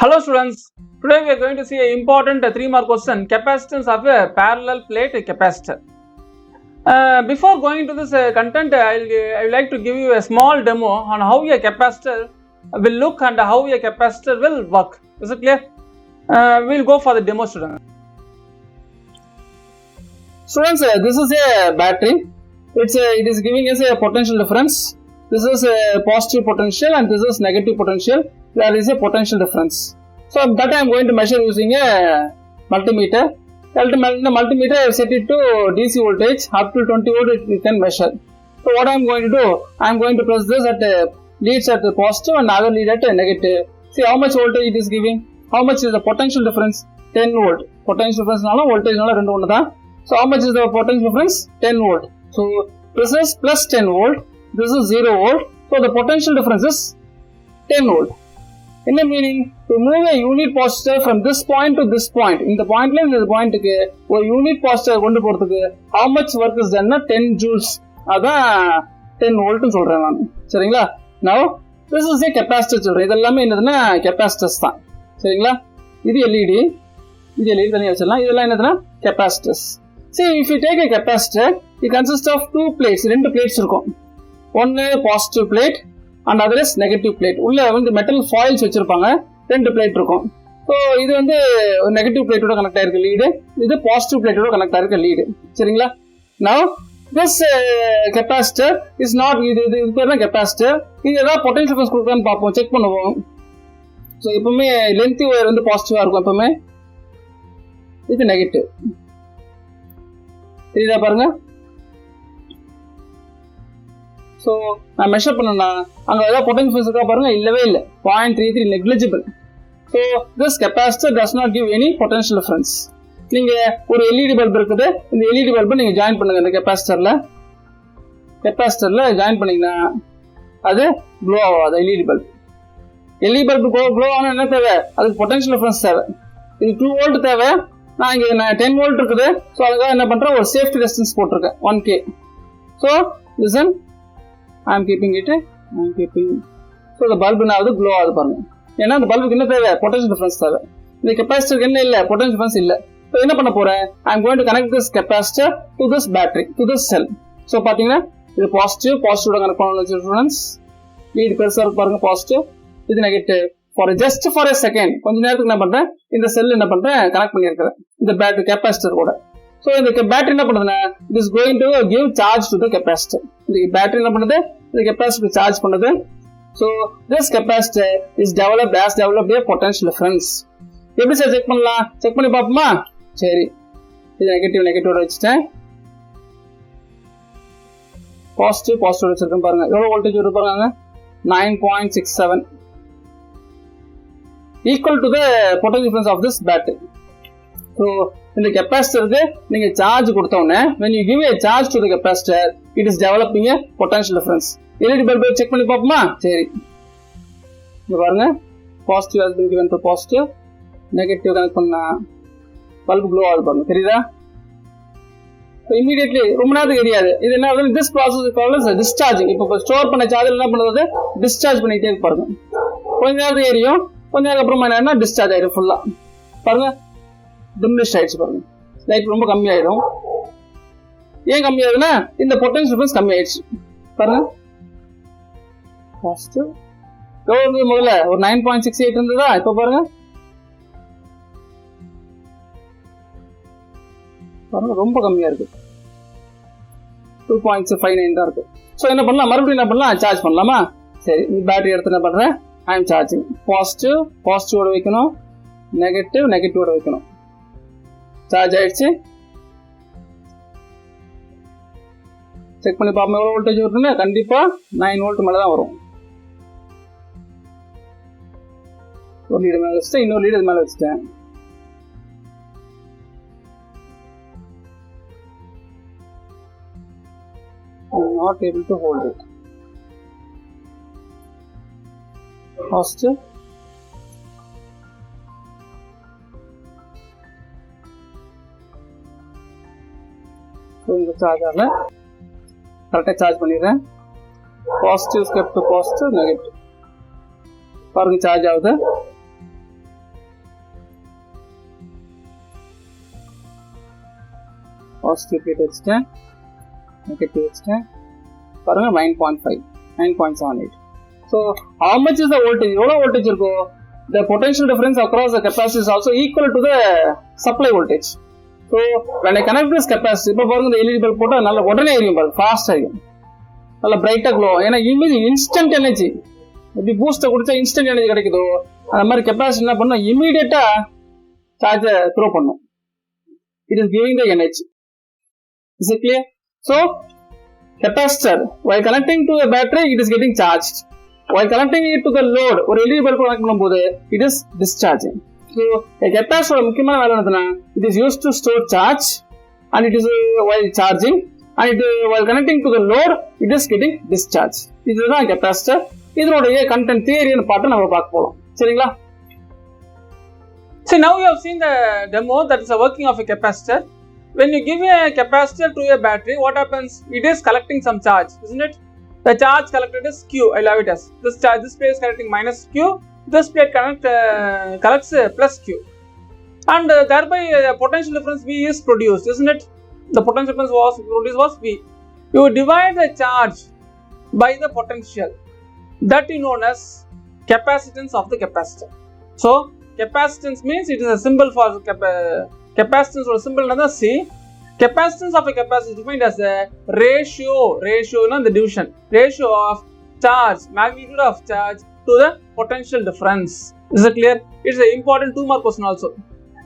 Hello students, today we are going to see an important 3-mark question, capacitance of a parallel plate capacitor. Before going to this content, I would like to give you a small demo on how a capacitor will look and how a capacitor will work. Is it clear? We will go for the demo, students. Students, this is a battery. It is giving us a potential difference. This is a positive potential and this is negative potential. There is a potential difference. So that I am going to measure using a multimeter. The multimeter I have set it to DC voltage up to 20 volt you can measure. So what I am going to do, I am going to press this at leads at the positive and other lead at negative. See how much voltage it is giving. How much is the potential difference? 10 volt. Potential difference nala voltage nala rendu onnu da. So how much is the potential difference? 10 volt. So this is plus 10 volt. This is 0 volt. So the potential difference is 10 volt. In the meaning, to move a unit positor from this point to this point, in the point line, this point, a unit positor, how much work is done? 10 joules. That's 10 volt. Now, this is a capacitor. This is a capacitor. This is LED. This is capacitors. See, if you take a capacitor, it consists of two plates. Two plates. One positive plate and other is negative plate. உள்ள வந்து metal foils வச்சிருப்பாங்க. ரெண்டு plate இருக்கும். So இது வந்து negative plate ஓட connect ஆயிருக்க lead. இது positive plate ஓட கனெக்ட் ஆயிருக்க லீடு. சரிங்களா? Now this capacitor is not இது பேர் தான் capacitor. இது ஏதாவது potential difference கொடுக்குதான்னு பார்ப்போம். செக் பண்ணுவோம். So எப்பவுமே length wire வந்து பாசிட்டிவா இருக்கும் எப்பவுமே. இது நெகட்டிவ். தெரியுதா பாருங்க? So, I measure பண்ணனா அங்க ஏதாவது potential difference இருக்கா பாருங்க இல்லவே இல்ல 0.33 negligible. So, this capacitor does not give any potential difference. நீங்க ஒரு LED bulb இருக்குது இந்த LED bulb நீங்க ஜாயின் பண்ணுங்க இந்த capacitorல ஜாயின் பண்ணீங்கன்னா அது glow ஆகாது LED bulb. LED bulb glow ஆனா என்ன தேவை அதுக்கு potential difference தேவை. இது 2 volt தேவை நான் இங்க 10 volt இருக்குது சோ அதுக்காக என்ன பண்றேன் ஒரு safety resistance போட்டுருக்கேன் 1k. So, listen, I am keeping it. So the bulb now glow ஆகுது பாருங்க. ஏன்னா அந்த பல்புக்கு என்ன தேவை potential difference தேவை. இந்த கெபாசிட்டருக்கு என்ன இல்ல potential difference இல்ல. So என்ன பண்ண போறேன் I am going to connect this capacitor to this battery, to this cell. So பாத்தீங்கன்னா இது positive ஓட கனெக்ட் பண்ணனும் ஸ்டூடண்ட்ஸ். லீட் பெருசா இருக்கு பாருங்க positive. இது negative. Just for a second கொஞ்ச நேரத்துக்கு என்ன பண்றேன் இந்த செல் என்ன பண்றேன் கனெக்ட் பண்ணி இருக்கேன் இந்த பேட்டரி கெபாசிட்டர் கூட. So இந்த பேட்டரி என்ன பண்ணுதுன்னா it is going to give charge to the capacitor. இந்த பேட்டரி என்ன பண்ணுது இந்த கெபாசிட்டர் சார்ஜ் பண்ணுது. So this capacitor is developed a potential difference. எப்படி சார் செக் பண்ணலாம் செக் பண்ணி பாப்போமா? சரி இது நெகட்டிவ் வச்சிட்டேன். பாசிட்டிவ் வச்சிருக்கேன் பாருங்க எவ்வளவு வோல்டேஜ் வருது பாருங்க 9.67 equal to the potential difference of this battery. So இந்த கெபாசிட்டருக்கு நீங்க சார்ஜ் கொடுத்த உடனே when you give a charge to the capacitor it is developing a potential difference. LED bulb check பண்ணி பாப்போமா? சரி இங்க பாருங்க positive has been given to positive, negative connect பண்ணா பல்ப் glow ஆகுது பாருங்க தெரியுதா? So immediately ரொம்ப நேரத்துக்கு எரியாது. இது என்ன ஆகுது this process is called as discharging. இப்போ ஸ்டோர் பண்ண சார்ஜ் என்ன பண்ணுது டிஸ்சார்ஜ் பண்ணிட்டே இருக்கு பாருங்க. கொஞ்ச நேரத்துக்கு எரியும் கொஞ்ச நேரம் அப்புறமா என்ன டிஸ்சார்ஜ் ஆயிடும் ஃபுல்லா பாருங்க. டிமினிஷ் ஆயிடுச்சு பாருங்க லைட் ரொம்ப கம்மியாயிடும். ஏன் கம்மியாகுதுன்னா இந்த பொட்டன்ஷியல் டிஃபரன்ஸ் கம்மி ஆயிடுச்சு பாருங்க. பாசிட்டிவ் எவ்வளவு முதல்ல ஒரு 9.68 இருந்ததா இப்ப பாருங்க ரொம்ப கம்மியா இருக்கு 2.59 தான் இருக்கு. சோ என்ன பண்ணலாம் மறுபடியும் என்ன பண்ணலாம் சார்ஜ் பண்ணலாமா? சரி இந்த பேட்டரி எடுத்து என்ன பண்றேன் I am charging. பாசிட்டிவ் ஓட வைக்கணும் நெகட்டிவ் ஓட வைக்கணும். சார்ஜ் ஆயிடுச்சு. செக் பண்ணி பாப்போம் எவ்வளவு வோல்டேஜ் வருதுன்னு. கண்டிப்பா 9 வோல்ட் மேல தான் வரும். ஒரு லீடு மேல வச்சுட்டேன் இன்னொரு லீடு மேல வச்சுட்டேன். I am not able to hold it. Positive. இந்த சார்ஜ் ஆகல கரெக்டாக சார்ஜ் பண்ணிடுறேன். Positive step to positive negative பாருங்க சார்ஜ் ஆகுது. பாசிட்டிவ் பிளேட் வச்சுட்டேன், நெகட்டிவ் வச்சுட்டேன், பாருங்க 9.5, 9.78. So how much is the voltage? எவ்வளோ வோல்டேஜ் இருக்கோ the potential difference across the capacitor is also equal to the supply voltage. So when I connect this capacitor, இப்போ பாருங்க இந்த எல்இடி பல்ப் போட்டால் நல்லா உடனே எரியும், பாருங்க ஃபாஸ்ட்டாக எரியும், நல்லா பிரைட்டாக க்ளோ. ஏன்னா இமேஜ் இன்ஸ்டன்ட் எனர்ஜி, எப்படி பூஸ்ட்டை குடிச்சா இன்ஸ்டன்ட் எனர்ஜி கிடைக்குதோ அந்த மாதிரி கெப்பாசிட்டி என்ன பண்ணும், இமீடியட்டாக சார்ஜை த்ரோ பண்ணும். It is giving the energy. Is it clear? So capacitor while connecting to a battery it is getting charged. While connecting it to the load, ஒரு LED bulb connect பண்ணும்போது it is discharging. So a capacitor முக்கியமான வேலை என்னதுன்னா it is used to store charge and it is while charging and it while connecting to the load it is getting discharged. இதுதான் capacitor. இதனுடைய content theory ன்னு பார்த்து நம்ம பார்க்க போறோம். சரிங்களா? So now you have seen the demo, that is the working of a capacitor. When you give a capacitor to a battery, what happens? It is collecting some charge, isn't it? The charge collected is Q. I love it as this charge. This plate is collecting minus Q. This plate collects plus Q, and thereby the potential difference V is produced, isn't it? The potential difference was produced was V. You divide the charge by the potential, that is known as capacitance of the capacitor. So capacitance means it is a symbol for capacitance or symbol another C. Capacitance of a capacitor is defined as a ratio the division, ratio of charge, magnitude of charge to the potential difference. Is it clear? It's an important 2 mark question also.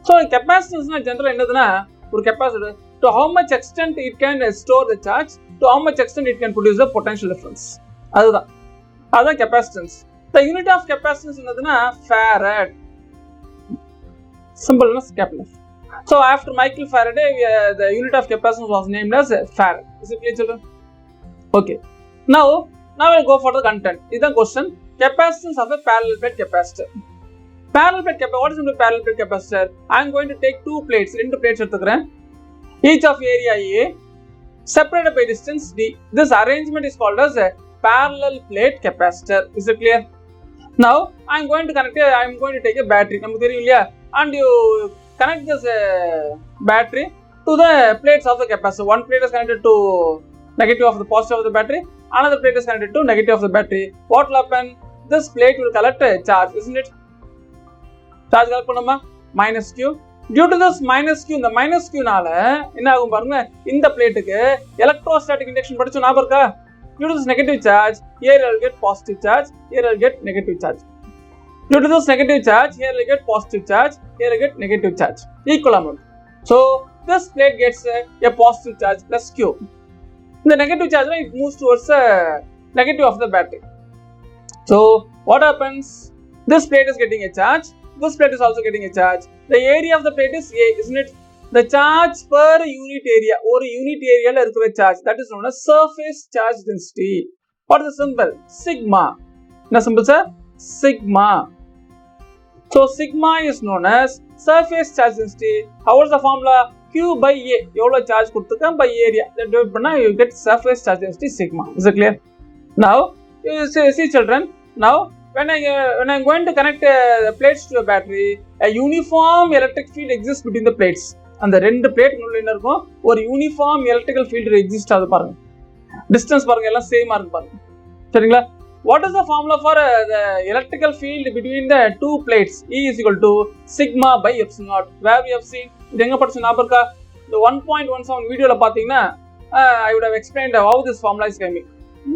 So capacitance na general enaduna or capacitor, to how much extent it can store the charge, to how much extent it can produce the potential difference. That's capacitance. The unit of capacitance enaduna farad, symbol is capital. So after Michael Faraday, the unit of capacitance was named as farad. Is it clear, children? Okay. Now we'll go for the content. This is the question. Capacitance of a parallel plate capacitor. Parallel plate capacitor. What is a parallel plate capacitor? I am going to take 2 plates. 2 plates each of area A, separated by distance D. This arrangement is called as a parallel plate capacitor. Is it clear? Now I am going to connect. I am going to take a battery. And you connect this battery to the plates of the capacitor. One plate is connected to negative of the positive of the battery, another plate is connected to negative of the battery. What will happen? This plate will collect a charge, isn't it? Charge collect பண்ணோமா minus Q. Due to this minus Q, இந்த minus Q நால என்ன ஆகும் பாருங்க, இந்த பிளேட்டுக்கு electrostatic induction படிச்சோம் ஞாபகம் இருக்கா? Due to this negative charge, here I will get positive charge, here I will get negative charge. Due to this negative charge, here I will get positive charge, here I get negative charge. Equal amount. So this plate gets a positive charge plus Q. The negative charge, it moves towards the negative of the battery. So what happens? This plate is getting a charge, this plate is also getting a charge. The area of the plate is A, isn't it? The charge per unit area or unit area la irukra charge, that is known as surface charge density. What is the symbol? Sigma. What is symbol, sir? Sigma. So sigma is known as surface charge density. How is the formula? Q by A. Eவ்வளோ charge கொடுத்துருக்கேன் by area. Then divide பண்ணா you get surface charge density sigma. Is it clear? Now you see children. Now when I am going to connect plates to a battery, a uniform electric field exists between the plates. அந்த 2 plate உள்ள என்ன இருக்கும், ஒரு uniform electrical field exist ஆகுது பாருங்க. Distance பாருங்க எல்லாம் சேமா இருக்கு பாருங்க. சரிங்களா? What is the formula for the electrical field between the 2 plates? E is equal to sigma by epsilon naught. Where we have seen, இது எங்க படிச்சோம் ஞாபகம் இருக்கா? The 1.17 வீடியோல பாத்தீங்கன்னா I would have explained how this formula is coming.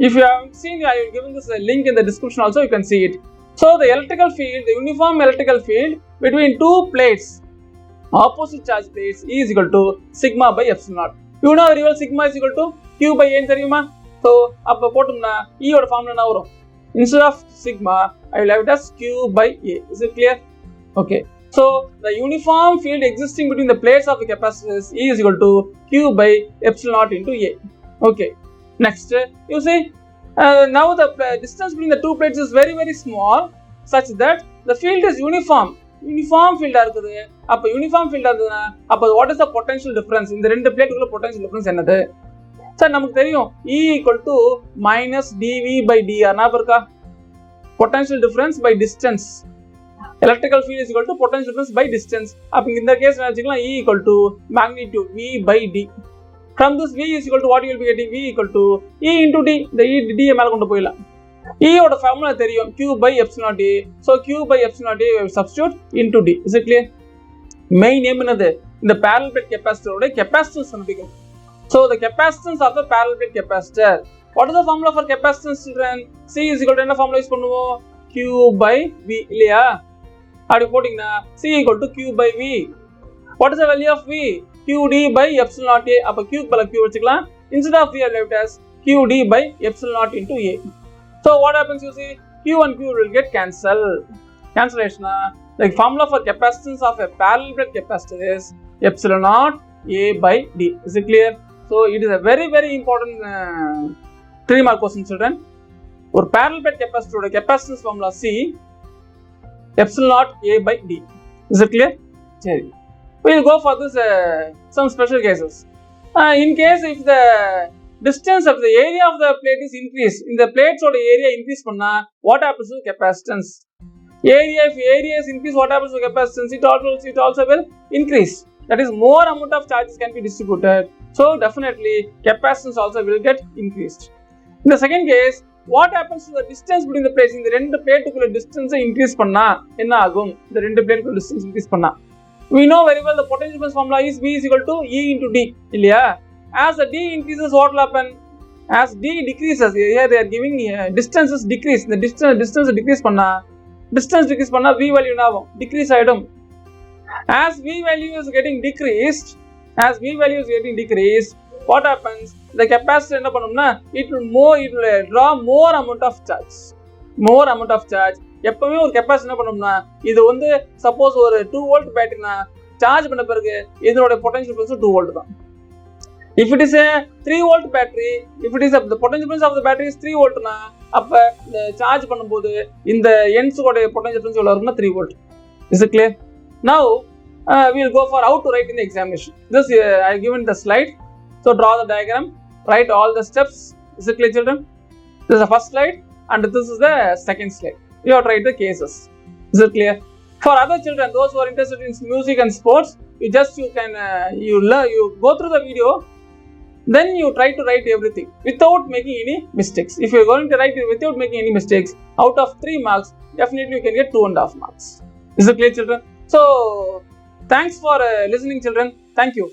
If you haven't seen, I have given this link in the description also, you can see it. So the electrical field, the uniform electrical field between 2 plates, opposite charge plates, E is equal to sigma by epsilon naught. You know very well sigma is equal to Q by A தெரியுமா? So அப்ப போட்டோம்னா E ஓட formula என்ன வரும்? Instead of sigma, I will have it as Q by A. Is it clear? Okay. So the uniform field existing between the plates of the capacitors E is equal to Q by epsilon naught into A. Okay. Next, you see, now the distance between the 2 plates is very very small, such that the field is uniform. Uniform field இருக்குது. அப்ப uniform field இருக்குதுன்னா, அப்ப what is the potential difference? இந்த 2 plate உள்ள potential difference என்னது? Sir நமக்கு தெரியும் E equal to minus dV by dr. ஞாபகம் இருக்கா? Potential difference by distance. Electrical field is equal to potential difference by distance. அப்ப இந்த கேஸ் என்ன வச்சுக்கலாம், E equal to magnitude V by D. From this V is equal to what you will be getting, V equal to E into D. இந்த E D மேல கொண்டு போயிடலாம். E ஓட formula தெரியும், Q by epsilon D. So Q by epsilon D we will substitute into D. Is it clear? Main name என்னது, இந்த parallel plate capacitor ஓட capacitance கண்டுபிடிக்கணும். So the capacitance of the parallel plate capacitor. What is the formula for capacitance, children? C is equal to என்ன formula use பண்ணுவோம், Q by V இல்லையா? அப்படி போட்டிங்கன்னா C equal to Q by V. What is the value of V? QD by epsilon naught A. அப்ப Q பல Q வச்சுக்கலாம். Instead of V I left as QD by epsilon naught into A. So what happens, you see, Q and Q will get cancelled. Cancellation. The formula for capacitance of a parallel plate capacitor is epsilon naught A by D. Is it clear? So it is a very very important 3 mark question, children. ஒரு parallel plate capacitor ஓட capacitance formula C epsilon naught A by D. Is it clear? சரி, we will go for this some special cases. In case if the distance of the area of the plate is increased, in the plates oda area increase panna, what happens to capacitance? Area, if area is increased, what happens to capacitance? It also will increase. That is, more amount of charges can be distributed. So definitely capacitance also will get increased. In the second case, what happens to the distance between the plates? In the rendu plate kulla distance increase panna enna agum, the rendu plate kulla distance increase panna. We know very well the potential difference formula is V is equal to E into D இல்லையா? As the D increases, what will happen? As D decreases, here they are giving distances decrease. The distance decrease panna V value now decrease item. As V value is getting decreased, what happens? The capacitor enna pannumna, it will draw more amount of charge. எப்பவுமே ஒரு capacitor என்ன பண்ணோம்னா, இது வந்து suppose ஒரு 2 volt பேட்டரினா charge பண்ண பிறகு இதனோட பொட்டன்ஷியல் டிஃபரன்ஸ் 2 வோல்ட் தான். If it is a 3 volt battery, if it is the potential difference of the battery is 3 volt na, அப்ப இந்த சார்ஜ் பண்ணும்போது இந்த ends ஓட பொட்டன்ஷியல் டிஃபரன்ஸ் எவ்வளவு இருக்கும்னா 3 volt. Is it clear? Now we will go for how to write in the examination. This I have given the slide. So draw the diagram, write all the steps. Is it clear, children? This is the first slide and this is the second slide. You have to write the cases. Is it clear? For other children, those who are interested in music and sports, you can you go through the video, then you try to write everything without making any mistakes. If you are going to write it without making any mistakes, out of 3 marks, definitely you can get 2.5 marks. Is it clear, children? So thanks for listening, children. Thank you.